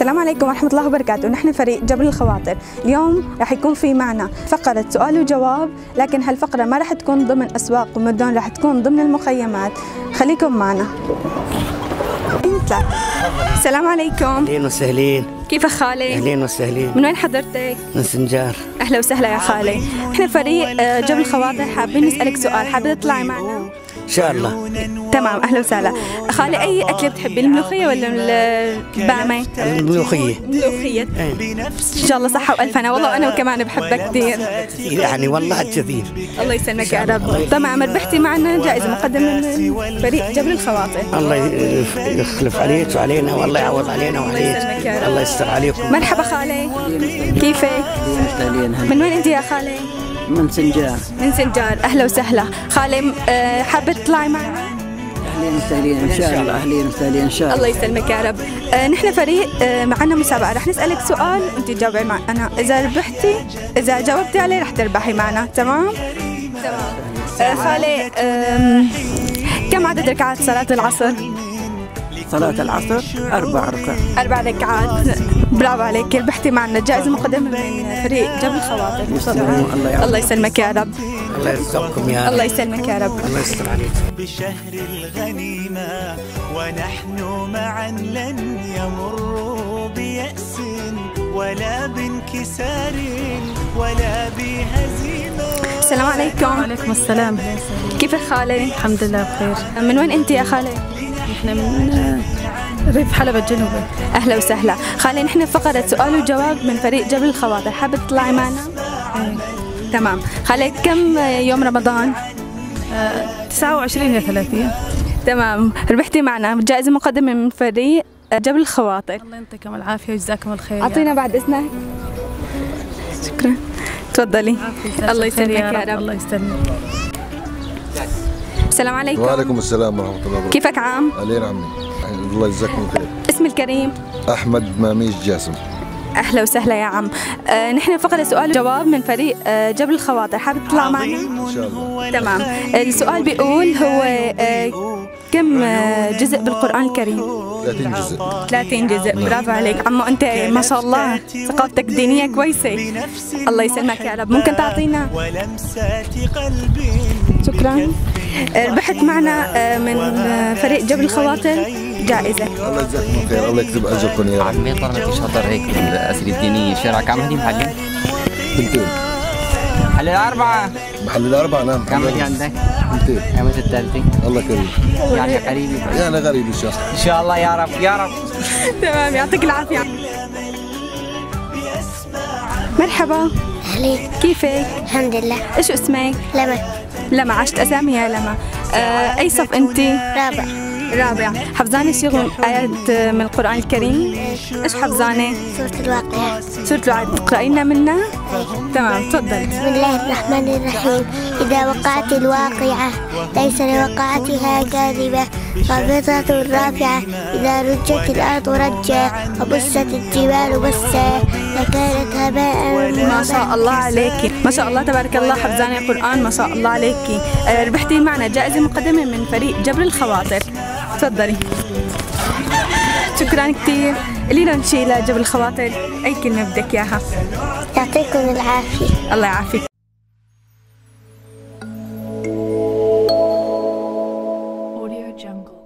السلام عليكم ورحمة الله وبركاته. نحن فريق جبل الخواطر. اليوم رح يكون في معنا فقرة سؤال وجواب، لكن هالفقرة ما رح تكون ضمن أسواق ومدن، رح تكون ضمن المخيمات. خليكم معنا. السلام عليكم. اهلين وسهلين. كيفك خالي؟ اهلين وسهلين. من وين حضرتك؟ من سنجار. اهلا وسهلا يا خالي. احنا فريق جبل الخواطر حابين نسألك سؤال، حابة تطلعي معنا؟ ان شاء الله. تمام، اهلا وسهلا. خالي اي اكله بتحبي، الملوخيه ولا البامه؟ الملوخيه. الملوخيه. ان شاء الله صحه والف هنا، والله انا وكمان بحبها كثير. يعني والله كثير. الله يسلمك يا رب. تمام، ربحتي معنا جائزه مقدمه من فريق جبل الخواطر. الله يخلف عليك وعلينا، والله يعوض علينا وعليك. الله يستر عليكم. مرحبا خالي، كيفك؟ من وين انت يا خالي؟ من سنجار. من سنجار، اهلا وسهلا. خالي حابه تطلعي معنا؟ اهلين وسهلين ان شاء الله. اهلين وسهلين ان شاء الله. الله يسلمك يا رب. نحن فريق معنا مسابقه، رح نسالك سؤال وانت تجاوبي معنا، اذا ربحتي، اذا جاوبتي عليه رح تربحي معنا. تمام؟ تمام. خالي كم عدد ركعات صلاه العصر؟ صلاة العصر 4 ركعات. 4 ركعات. برافو عليك، ربحتي معنا جائزة مقدمة من فريق جبل الخواطر. الله يسلمك يا رب. الله يرزقكم يا رب. الله يسلمك يا رب. الله يستر عليك. بشهر الغنيمة ونحن معا لن يمر بيأس ولا بانكسار ولا بهزيمة. السلام عليكم. وعليكم السلام. كيفك خالي؟ الحمد لله بخير. من وين انت يا خالي؟ نحن من ريف حلب الجنوبي. اهلا وسهلا. خالي نحن فقرة سؤال وجواب من فريق جبل الخواطر، حابة تطلعي معنا؟ تمام. خالي كم يوم رمضان؟ 29 يا 30. تمام، ربحتي معنا جائزة مقدمة من فريق جبل الخواطر. الله يعطيكم العافية ويجزاكم الخير. أعطينا بعد إذنك. شكرا. تفضلي. الله يسلمك يا رب. الله يسلمك. السلام عليكم. وعليكم السلام ورحمة الله وبركاته. كيفك عام؟ أهلين عمي. الله يجزاكم الخير. اسمي الكريم؟ أحمد ماميش جاسم. أهلا وسهلا يا عم. نحن فقرة سؤال وجواب من فريق جبل الخواطر، حابة تطلع معنا؟ إن شاء الله. تمام. السؤال بيقول هو كم جزء بالقرآن الكريم؟ 30 جزء. 30 جزء. برافو عليك عمو، أنت ما شاء الله ثقافتك الدينية كويسة. الله يسلمك يا رب. ممكن تعطينا؟ شكرا. ربحت معنا من فريق جبل الخواطر جائزة. الله يجزاكم الخير، الله يكتب أجركم يا رب. عمي طلعتي شاطر هيك من الأسئلة الدينية. شارعك عم هدي محلي؟ بنتين. محل الأربعة. محل الأربعة نعم. كم هدي عندك؟ بنتين. كم الثالثة؟ الله كريم. يعني قريبي. يعني غريب إن شاء الله. إن شاء الله يا رب يا رب. تمام، يعطيك العافية. مرحبا. أهلين. كيفك؟ الحمد لله. إيش اسمك؟ لما. لما. عشت أسامي يا لما. أي صف أنت؟ رابع. رابع. حفظانة شيء آيات من القرآن الكريم؟ إيش حفظانة؟ سورة الواقعة. سورة الواقعة، تقرأينا منها؟ تمام، تفضل. بسم الله الرحمن الرحيم. إذا وقعت الواقعة ليس لوقعتها كاذبة خافضة رافعة إذا رجت الأرض رجا وبست الجبال بسا فكانت هباء. ما شاء الله عليكي، ما شاء الله تبارك الله، حفظانة القرآن ما شاء الله عليكي. ربحتي معنا جائزة مقدمة من فريق جبل الخواطر. تفضلي. شكرا كثير. قولي لهم شيء لجبل الخواطر، أي كلمة بدك إياها. يعطيكم العافية. الله يعافيك. Audio Jungle.